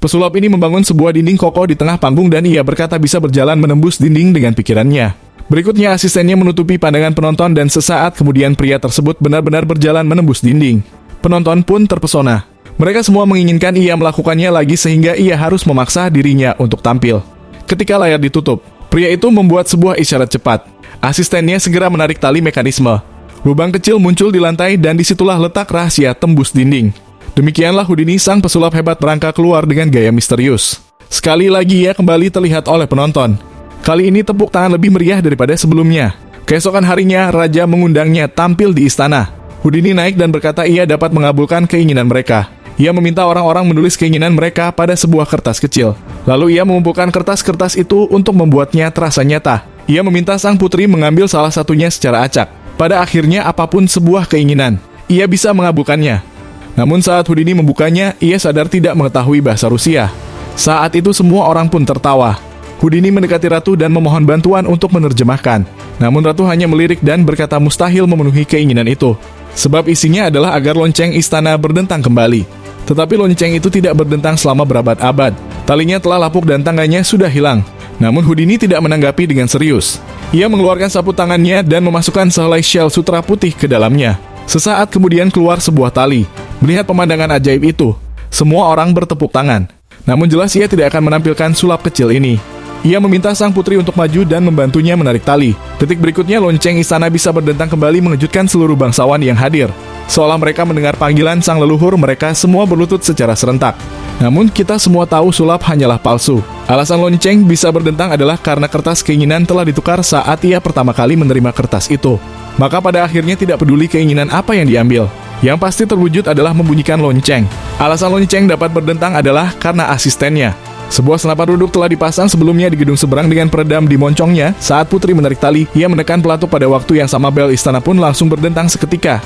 Pesulap ini membangun sebuah dinding kokoh di tengah panggung dan ia berkata bisa berjalan menembus dinding dengan pikirannya. Berikutnya asistennya menutupi pandangan penonton dan sesaat kemudian pria tersebut benar-benar berjalan menembus dinding. Penonton pun terpesona. Mereka semua menginginkan ia melakukannya lagi sehingga ia harus memaksa dirinya untuk tampil. Ketika layar ditutup, pria itu membuat sebuah isyarat cepat. Asistennya segera menarik tali mekanisme. Lubang kecil muncul di lantai dan disitulah letak rahasia tembus dinding. Demikianlah Houdini sang pesulap hebat merangkak keluar dengan gaya misterius. Sekali lagi ia kembali terlihat oleh penonton. Kali ini tepuk tangan lebih meriah daripada sebelumnya. Keesokan harinya, Raja mengundangnya tampil di istana. Houdini naik dan berkata ia dapat mengabulkan keinginan mereka. Ia meminta orang-orang menulis keinginan mereka pada sebuah kertas kecil. Lalu ia mengumpulkan kertas-kertas itu untuk membuatnya terasa nyata. Ia meminta sang putri mengambil salah satunya secara acak. Pada akhirnya apapun sebuah keinginan, ia bisa mengabulkannya. Namun saat Houdini membukanya, ia sadar tidak mengetahui bahasa Rusia. Saat itu semua orang pun tertawa. Houdini mendekati Ratu dan memohon bantuan untuk menerjemahkan. Namun Ratu hanya melirik dan berkata mustahil memenuhi keinginan itu. Sebab isinya adalah agar lonceng istana berdentang kembali. Tetapi lonceng itu tidak berdentang selama berabad-abad. Talinya telah lapuk dan tangganya sudah hilang. Namun Houdini tidak menanggapi dengan serius. Ia mengeluarkan sapu tangannya dan memasukkan sehelai syal sutra putih ke dalamnya. Sesaat kemudian keluar sebuah tali. Melihat pemandangan ajaib itu, semua orang bertepuk tangan. Namun jelas ia tidak akan menampilkan sulap kecil ini. Ia meminta sang putri untuk maju dan membantunya menarik tali. Detik berikutnya lonceng istana bisa berdentang kembali mengejutkan seluruh bangsawan yang hadir. Seolah mereka mendengar panggilan sang leluhur, mereka semua berlutut secara serentak. Namun kita semua tahu sulap hanyalah palsu. Alasan lonceng bisa berdentang adalah karena kertas keinginan telah ditukar saat ia pertama kali menerima kertas itu. Maka pada akhirnya tidak peduli keinginan apa yang diambil. Yang pasti terwujud adalah membunyikan lonceng. Alasan lonceng dapat berdentang adalah karena asistennya. Sebuah senapan ruduk telah dipasang sebelumnya di gedung seberang dengan peredam di moncongnya. Saat putri menarik tali, ia menekan pelatuk pada waktu yang sama bel istana pun langsung berdentang seketika.